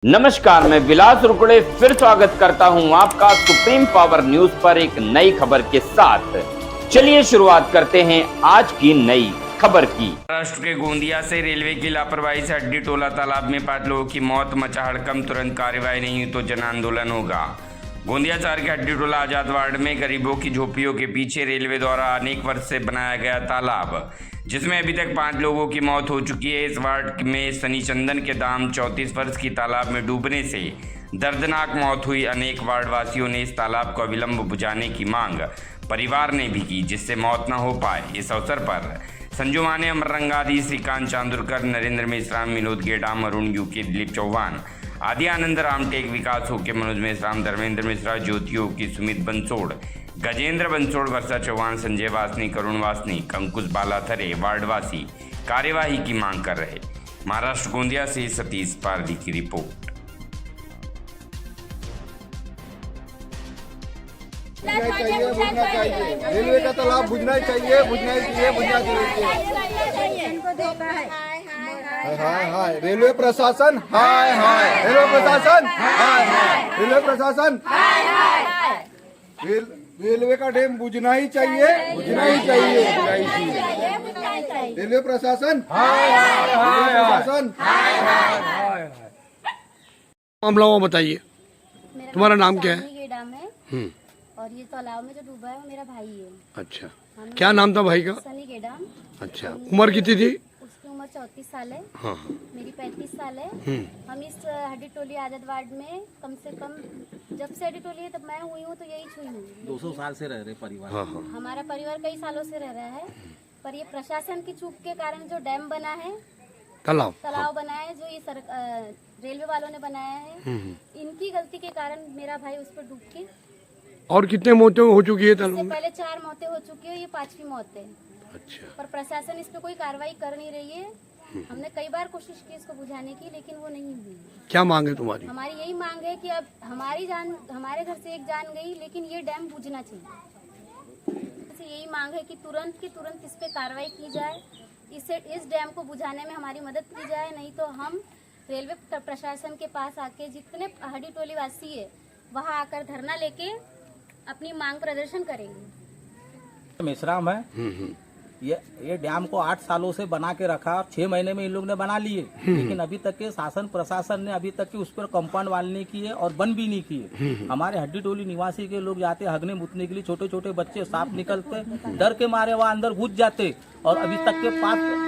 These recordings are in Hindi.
नमस्कार, मैं विलास रुकड़े फिर स्वागत करता हूं आपका सुप्रीम पावर न्यूज पर एक नई खबर के साथ। चलिए शुरुआत करते हैं आज की नई खबर की। महाराष्ट्र के गोंदिया से रेलवे की लापरवाही से हड्डी टोला तालाब में 5 लोगों की मौत, मचा हड़कंप, तुरंत कार्रवाई नहीं हुई तो जन आंदोलन होगा। गोंदिया शहर के हड्डी टोला आजाद वार्ड में गरीबों की झोपड़ियों के पीछे रेलवे द्वारा अनेक वर्ष से बनाया गया तालाब, जिसमें अभी तक 5 लोगों की मौत हो चुकी है। इस वार्ड में सनी चंदन के दाम 34 वर्ष की तालाब में डूबने से दर्दनाक मौत हुई। अनेक वार्डवासियों ने इस तालाब को अविलंब बुझाने की मांग परिवार ने भी की, जिससे मौत न हो पाए। इस अवसर पर संजू माने, अमर रंगादी, श्रीकांत चांदुरकर, नरेंद्र मेश्राम, विनोद गेडाम, अरुण यूके, दिलीप चौहान आदि, आनंद रामटेक, विकास होके, मनोज मेश्राम, धर्मेंद्र मिश्रा, ज्योति होकी, सुमित बंसोड़, गजेंद्र बंसोड़, वर्षा चौहान, संजय वासनी, करुण वासनी, अंकुश बालाथरे वार्डवासी कार्यवाही की मांग कर रहे। महाराष्ट्र गोंदिया से सतीश पारदी की रिपोर्ट। बुझना चाहिए रेलवे का तालाब बुझना चाहिए। हाय रेलवे प्रशासन, हाय रेलवे प्रशासन, रेलवे प्रशासन, रेलवे का डैम बुझना ही चाहिए। रेलवे प्रशासन, प्रशासन। मामला वो बताइए, तुम्हारा नाम क्या है? गेडाम है। और ये तालाब में जो डूबा है वो मेरा भाई है। अच्छा, क्या नाम था भाई का? सनी गेडाम। अच्छा, उम्र कितनी थी? उसकी उम्र 34 साल है। हाँ। मेरी 35 साल है। हम इस हड्डी टोली आजाद वार्ड में कम से कम जब से हड्डी टोली है तब मैं हुई हूँ तो यही छुई हूँ। 200 साल से रह रहे परिवार। हाँ। हमारा परिवार कई सालों से रह रहा है, पर ये प्रशासन की चूक के कारण जो डैम बना है, तालाब बना है, जो ये रेलवे वालों ने बनाया है, इनकी गलती के कारण मेरा भाई उस पर डूब के। और कितने मौतें हो चुकी है तालाब में? पहले 4 मौतें हो चुकी है, ये 5वीं मौत है। अच्छा। पर प्रशासन इस पे कोई कार्रवाई कर नहीं रही है। हमने कई बार कोशिश की इसको बुझाने की, लेकिन वो नहीं हुई। क्या मांग है तुम्हारी? हमारी यही मांग है कि अब हमारी जान, हमारे घर से एक जान गई, लेकिन ये डैम बुझना चाहिए। यही मांग है कि तुरंत इस पे कार्रवाई की जाए, इस डैम को बुझाने में हमारी मदद की जाए। नहीं तो हम रेलवे प्रशासन के पास आके, जितने हड्डी टोली वासी है वहाँ आकर धरना लेके अपनी मांग प्रदर्शन करेंगे। मेश्राम है। ये डैम को 8 सालों से बना के रखा और 6 महीने में इन लोग ने बना लिए, लेकिन अभी तक के शासन प्रशासन ने अभी तक के उस पर कंपाउंड वाल नहीं किए और बंद भी नहीं किए। हमारे हड्डी टोली निवासी के लोग जाते हगने मुतने के लिए, छोटे छोटे बच्चे सांप निकलते, डर के मारे वहाँ अंदर घुस जाते। और अभी तक के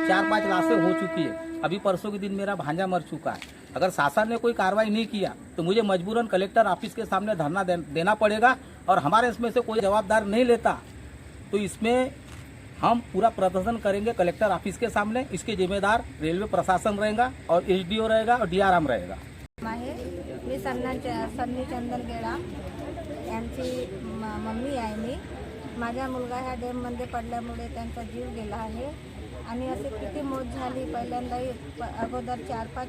4-5 लाशें हो चुकी है। अभी परसों के दिन मेरा भांजा मर चुका है। अगर शासन ने कोई कार्रवाई नहीं किया तो मुझे मजबूरन कलेक्टर ऑफिस के सामने धरना देना पड़ेगा। और हमारे इसमें से कोई जवाबदार नहीं लेता तो इसमें हम पूरा प्रदर्शन करेंगे कलेक्टर ऑफिस के सामने। इसके जिम्मेदार रेलवे प्रशासन रहेगा और एसडीओ रहेगा और डीआरएम रहेगा। मी सन्नी चंदन गेडाम यांची मम्मी आहे मी। माझा मुलगा ह्या डॅममध्ये पडल्यामुळे त्यांचा जीव गेला आहे आणि असे किती मौत झाली। पहिल्यांदाही अगोदर 4-5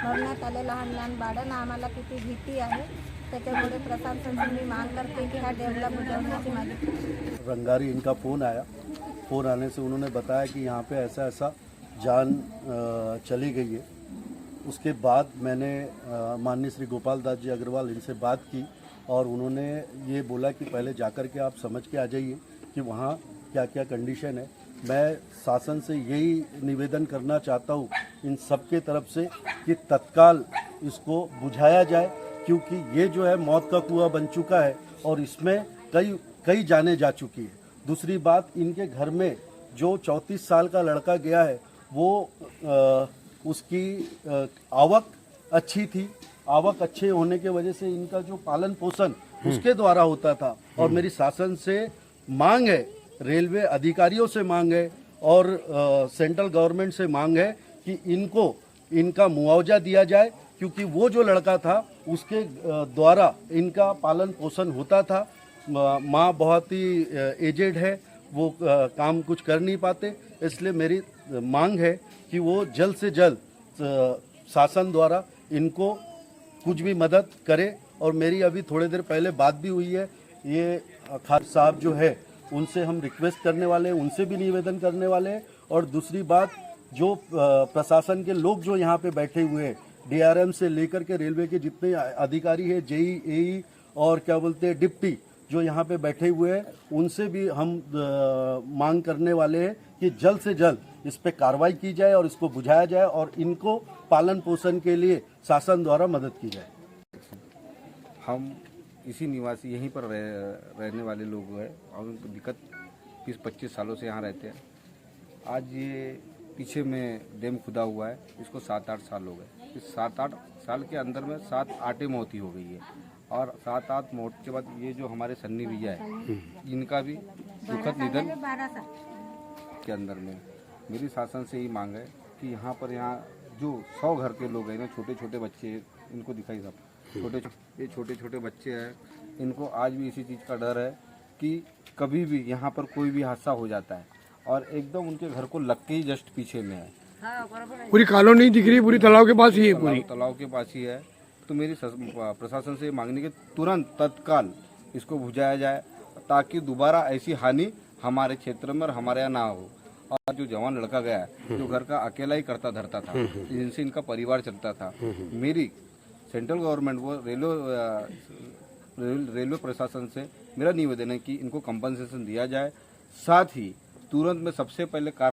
मरण्यात आले लहान लहान बाळांना। आम्हाला किती भीती आहे, त्याच्यामुळे प्रशासन से मी मांग करते कि ह्या डॅमला बुझवण्याची माझी। रंगारी इनका फ़ोन आया। फ़ोन आने से उन्होंने बताया कि यहाँ पे ऐसा जान चली गई है। उसके बाद मैंने माननीय श्री गोपाल दास जी अग्रवाल इनसे बात की और उन्होंने ये बोला कि पहले जाकर के आप समझ के आ जाइए कि वहाँ क्या क्या कंडीशन है। मैं शासन से यही निवेदन करना चाहता हूँ इन सब के तरफ से कि तत्काल इसको बुझाया जाए, क्योंकि ये जो है मौत का कुआं बन चुका है और इसमें कई जानें जा चुकी है। दूसरी बात, इनके घर में जो 34 साल का लड़का गया है वो उसकी आवक अच्छी थी। आवक अच्छे होने के वजह से इनका जो पालन पोषण उसके द्वारा होता था। और मेरी शासन से मांग है, रेलवे अधिकारियों से मांग है और सेंट्रल गवर्नमेंट से मांग है कि इनका मुआवजा दिया जाए, क्योंकि वो जो लड़का था उसके द्वारा इनका पालन पोषण होता था। माँ बहुत ही एजेड है, वो काम कुछ कर नहीं पाते। इसलिए मेरी मांग है कि वो जल्द से जल्द शासन द्वारा इनको कुछ भी मदद करे। और मेरी अभी थोड़ी देर पहले बात भी हुई है, ये खान साहब जो है उनसे हम रिक्वेस्ट करने वाले हैं, उनसे भी निवेदन करने वाले हैं। और दूसरी बात, जो प्रशासन के लोग जो यहाँ पे बैठे हुए हैं, डीआरएम से लेकर के रेलवे के जितने अधिकारी है, जेई, एई और क्या बोलते हैं डिप्टी जो यहाँ पे बैठे हुए हैं, उनसे भी हम मांग करने वाले हैं कि जल्द से जल्द इस पे कार्रवाई की जाए और इसको बुझाया जाए और इनको पालन पोषण के लिए शासन द्वारा मदद की जाए। हम इसी निवासी यहीं पर रहने वाले लोग हैं और उनको दिक्कत 20-25 सालों से यहाँ रहते हैं। आज ये पीछे में डैम खुदा हुआ है, इसको 7-8 साल हो गए। इस 7-8 साल के अंदर में 7-8 मौतें हो गई है और 7-8 मौत के बाद ये जो हमारे सन्नी भैया है, इनका भी दुखद निधन के अंदर में। मेरी शासन से ही मांग है कि यहाँ जो 100 घर के लोग हैं ना, छोटे छोटे बच्चे, इनको दिखाई सब छोटे छोटे बच्चे हैं, इनको आज भी इसी चीज़ का डर है कि कभी भी यहाँ पर कोई भी हादसा हो जाता है और एकदम उनके घर को लग के ही जस्ट पीछे में है। पूरी कॉलोनी दिख रही, पूरी तालाब के पास ही है, पूरी तालाब के पास ही है। तो मेरी प्रशासन से मांगने के तुरंत तत्काल इसको बुझाया जाए ताकि दोबारा ऐसी हानि हमारे क्षेत्र में और हमारे यहाँ ना हो। और जो जवान लड़का गया है, जो घर का अकेला ही करता धरता था, जिनसे इनका परिवार चलता था, मेरी सेंट्रल गवर्नमेंट वो रेलवे प्रशासन से मेरा निवेदन है कि इनको कंपनसेशन दिया जाए। साथ ही तुरंत में सबसे पहले